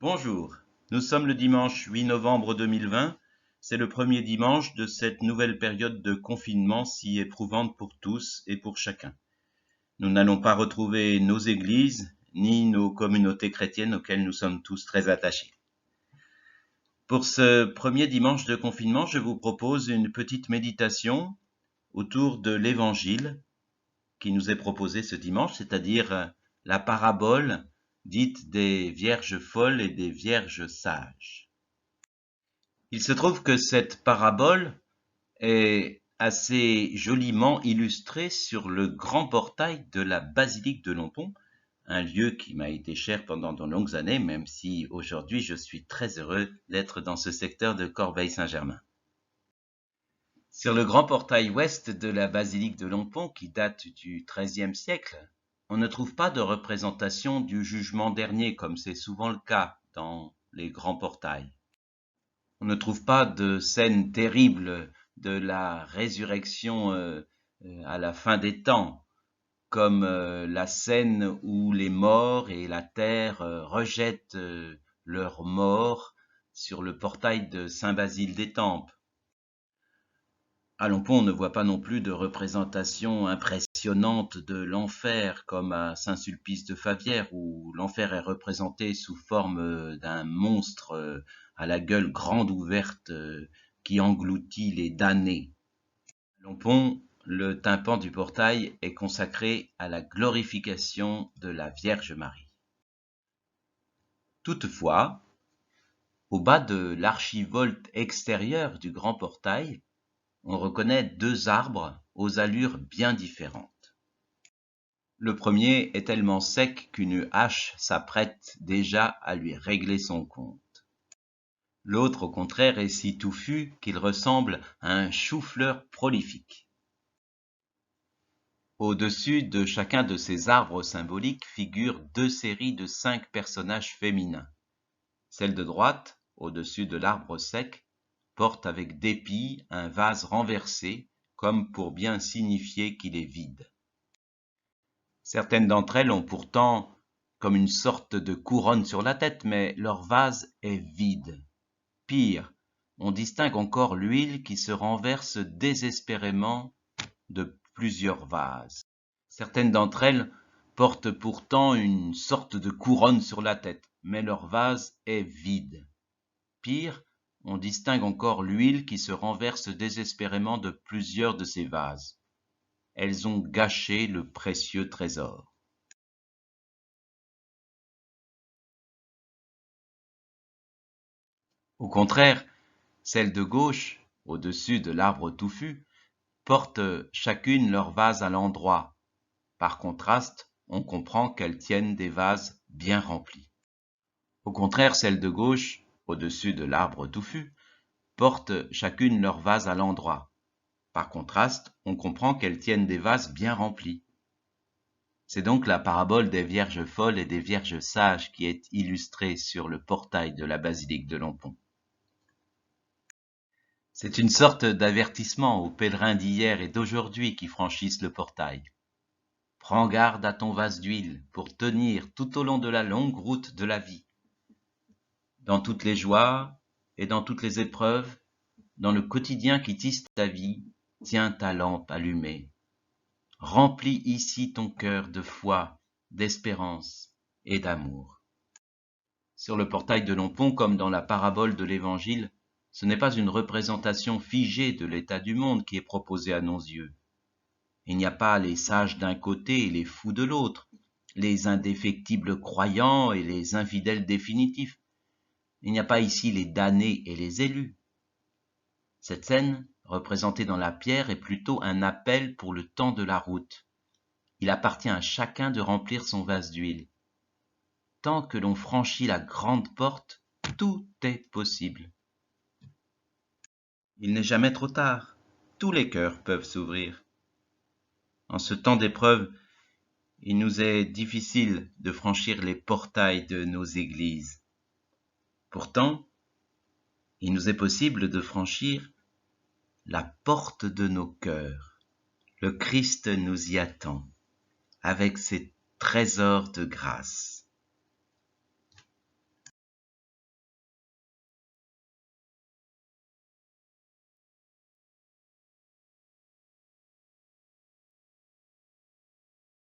Bonjour, nous sommes le dimanche 8 novembre 2020. C'est le premier dimanche de cette nouvelle période de confinement si éprouvante pour tous et pour chacun. Nous n'allons pas retrouver nos églises ni nos communautés chrétiennes auxquelles nous sommes tous très attachés. Pour ce premier dimanche de confinement, je vous propose une petite méditation autour de l'évangile qui nous est proposé ce dimanche, c'est-à-dire la parabole dite des vierges folles et des vierges sages. Il se trouve que cette parabole est assez joliment illustrée sur le grand portail de la basilique de Lompont, un lieu qui m'a été cher pendant de longues années, même si aujourd'hui je suis très heureux d'être dans ce secteur de Corbeil-Saint-Germain. Sur le grand portail ouest de la basilique de Lompont, qui date du XIIIe siècle, on ne trouve pas de représentation du jugement dernier, comme c'est souvent le cas dans les grands portails. On ne trouve pas de scène terrible de la résurrection à la fin des temps, comme la scène où les morts et la terre rejettent leurs morts sur le portail de Saint-Basile d'Étampes. À Lompont, on ne voit pas non plus de représentation impressionnante de l'enfer, comme à Saint-Sulpice de Favière, où l'enfer est représenté sous forme d'un monstre à la gueule grande ouverte qui engloutit les damnés. À Lompont, le tympan du portail est consacré à la glorification de la Vierge Marie. Toutefois, au bas de l'archivolte extérieure du grand portail, on reconnaît deux arbres aux allures bien différentes. Le premier est tellement sec qu'une hache s'apprête déjà à lui régler son compte. L'autre, au contraire, est si touffu qu'il ressemble à un chou-fleur prolifique. Au-dessus de chacun de ces arbres symboliques figurent deux séries de 5 personnages féminins. Celle de droite, au-dessus de l'arbre sec, porte avec dépit un vase renversé, comme pour bien signifier qu'il est vide. Certaines d'entre elles ont pourtant comme une sorte de couronne sur la tête, mais leur vase est vide. Pire, on distingue encore l'huile qui se renverse désespérément de plusieurs vases. Certaines d'entre elles portent pourtant une sorte de couronne sur la tête, mais leur vase est vide. Pire, on distingue encore l'huile qui se renverse désespérément de plusieurs de ces vases. Elles ont gâché le précieux trésor. Au contraire, celles de gauche, au-dessus de l'arbre touffu, portent chacune leur vase à l'endroit. Par contraste, on comprend qu'elles tiennent des vases bien remplis. Au contraire, celles de gauche, au-dessus de l'arbre touffu, portent chacune leur vase à l'endroit. Par contraste, on comprend qu'elles tiennent des vases bien remplis. C'est donc la parabole des vierges folles et des vierges sages qui est illustrée sur le portail de la basilique de Lompont. C'est une sorte d'avertissement aux pèlerins d'hier et d'aujourd'hui qui franchissent le portail. Prends garde à ton vase d'huile pour tenir tout au long de la longue route de la vie. Dans toutes les joies et dans toutes les épreuves, dans le quotidien qui tisse ta vie, tiens ta lampe allumée. Remplis ici ton cœur de foi, d'espérance et d'amour. Sur le portail de Lompont, comme dans la parabole de l'Évangile, ce n'est pas une représentation figée de l'état du monde qui est proposée à nos yeux. Il n'y a pas les sages d'un côté et les fous de l'autre, les indéfectibles croyants et les infidèles définitifs. Il n'y a pas ici les damnés et les élus. Cette scène, représentée dans la pierre, est plutôt un appel pour le temps de la route. Il appartient à chacun de remplir son vase d'huile. Tant que l'on franchit la grande porte, tout est possible. Il n'est jamais trop tard. Tous les cœurs peuvent s'ouvrir. En ce temps d'épreuve, il nous est difficile de franchir les portails de nos églises. Pourtant, il nous est possible de franchir la porte de nos cœurs. Le Christ nous y attend, avec ses trésors de grâce.